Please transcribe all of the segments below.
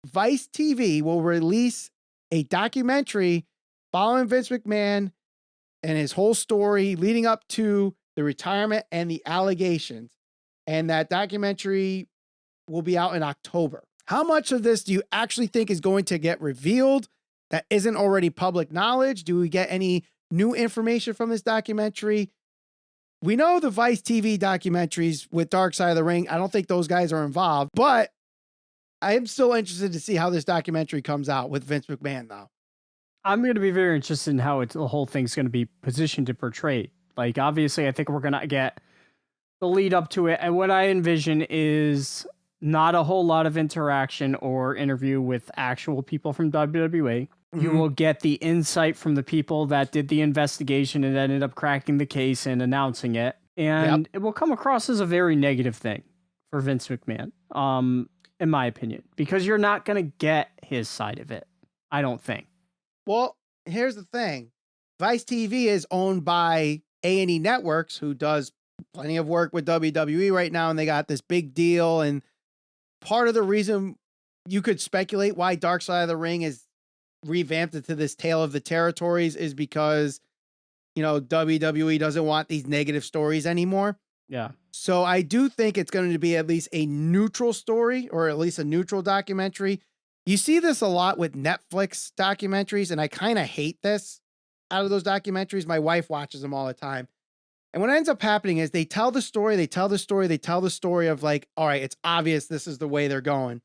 Vice TV will release a documentary following Vince McMahon and his whole story leading up to the retirement and the allegations. And that documentary will be out in October. How much of this do you actually think is going to get revealed that isn't already public knowledge? Do we get any new information from this documentary? We know the Vice TV documentaries with Dark Side of the Ring. I don't think those guys are involved, but I am still interested to see how this documentary comes out with Vince McMahon, though. I'm going to be very interested in how the whole thing's going to be positioned to portray. Like, obviously, I think we're going to get the lead up to it. And what I envision is not a whole lot of interaction or interview with actual people from WWE. Mm-hmm. You will get the insight from the people that did the investigation and ended up cracking the case and announcing it. And It will come across as a very negative thing for Vince McMahon, in my opinion, because you're not going to get his side of it, I don't think. Well, here's the thing. Vice TV is owned by A&E Networks, who does plenty of work with WWE right now, and they got this big deal. And part of the reason you could speculate why Dark Side of the Ring is revamped into this Tale of the Territories is because, you know, WWE doesn't want these negative stories anymore. Yeah. So I do think it's going to be at least a neutral story, or at least a neutral documentary. You see this a lot with Netflix documentaries, and I kind of hate this out of those documentaries. My wife watches them all the time. And what ends up happening is they tell the story of like, all right, it's obvious this is the way they're going.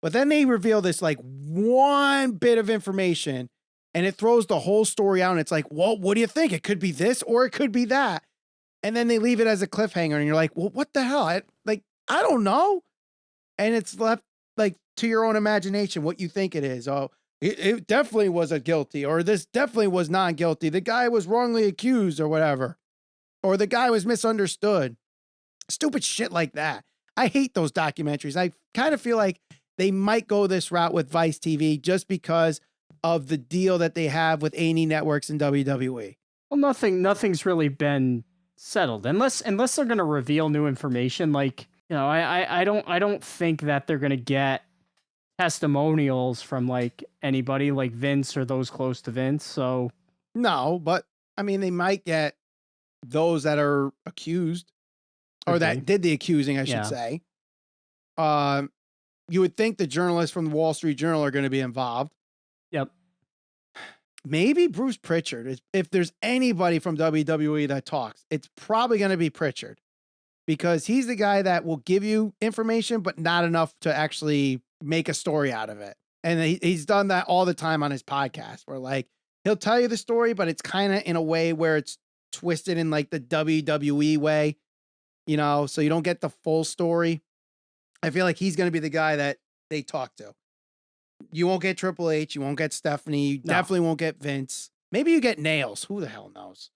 But then they reveal this like one bit of information and it throws the whole story out. And it's like, well, what do you think? It could be this or it could be that. And then they leave it as a cliffhanger and you're like, well, what the hell? I don't know. And it's left like to your own imagination what you think it is. Oh, it definitely was a guilty, or this definitely was not guilty. The guy was wrongly accused or whatever, or the guy was misunderstood. Stupid shit like that. I hate those documentaries. I kind of feel like they might go this route with Vice TV just because of the deal that they have with A&E Networks and WWE. Well, nothing's really been settled unless they're going to reveal new information. Like, you know, I don't think that they're going to get testimonials from like anybody like Vince or those close to Vince. So no, but I mean, they might get those that are accused or that did the accusing, I should say. You would think the journalists from the Wall Street Journal are going to be involved. Yep. Maybe Bruce Pritchard. If there's anybody from WWE that talks, it's probably going to be Pritchard, because he's the guy that will give you information, but not enough to actually make a story out of it. And he's done that all the time on his podcast, where like he'll tell you the story, but it's kind of in a way where it's twisted in like the WWE way, you know, so you don't get the full story. I feel like he's going to be the guy that they talk to. You won't get Triple H. You won't get Stephanie. You definitely won't get Vince. Maybe you get Nails. Who the hell knows?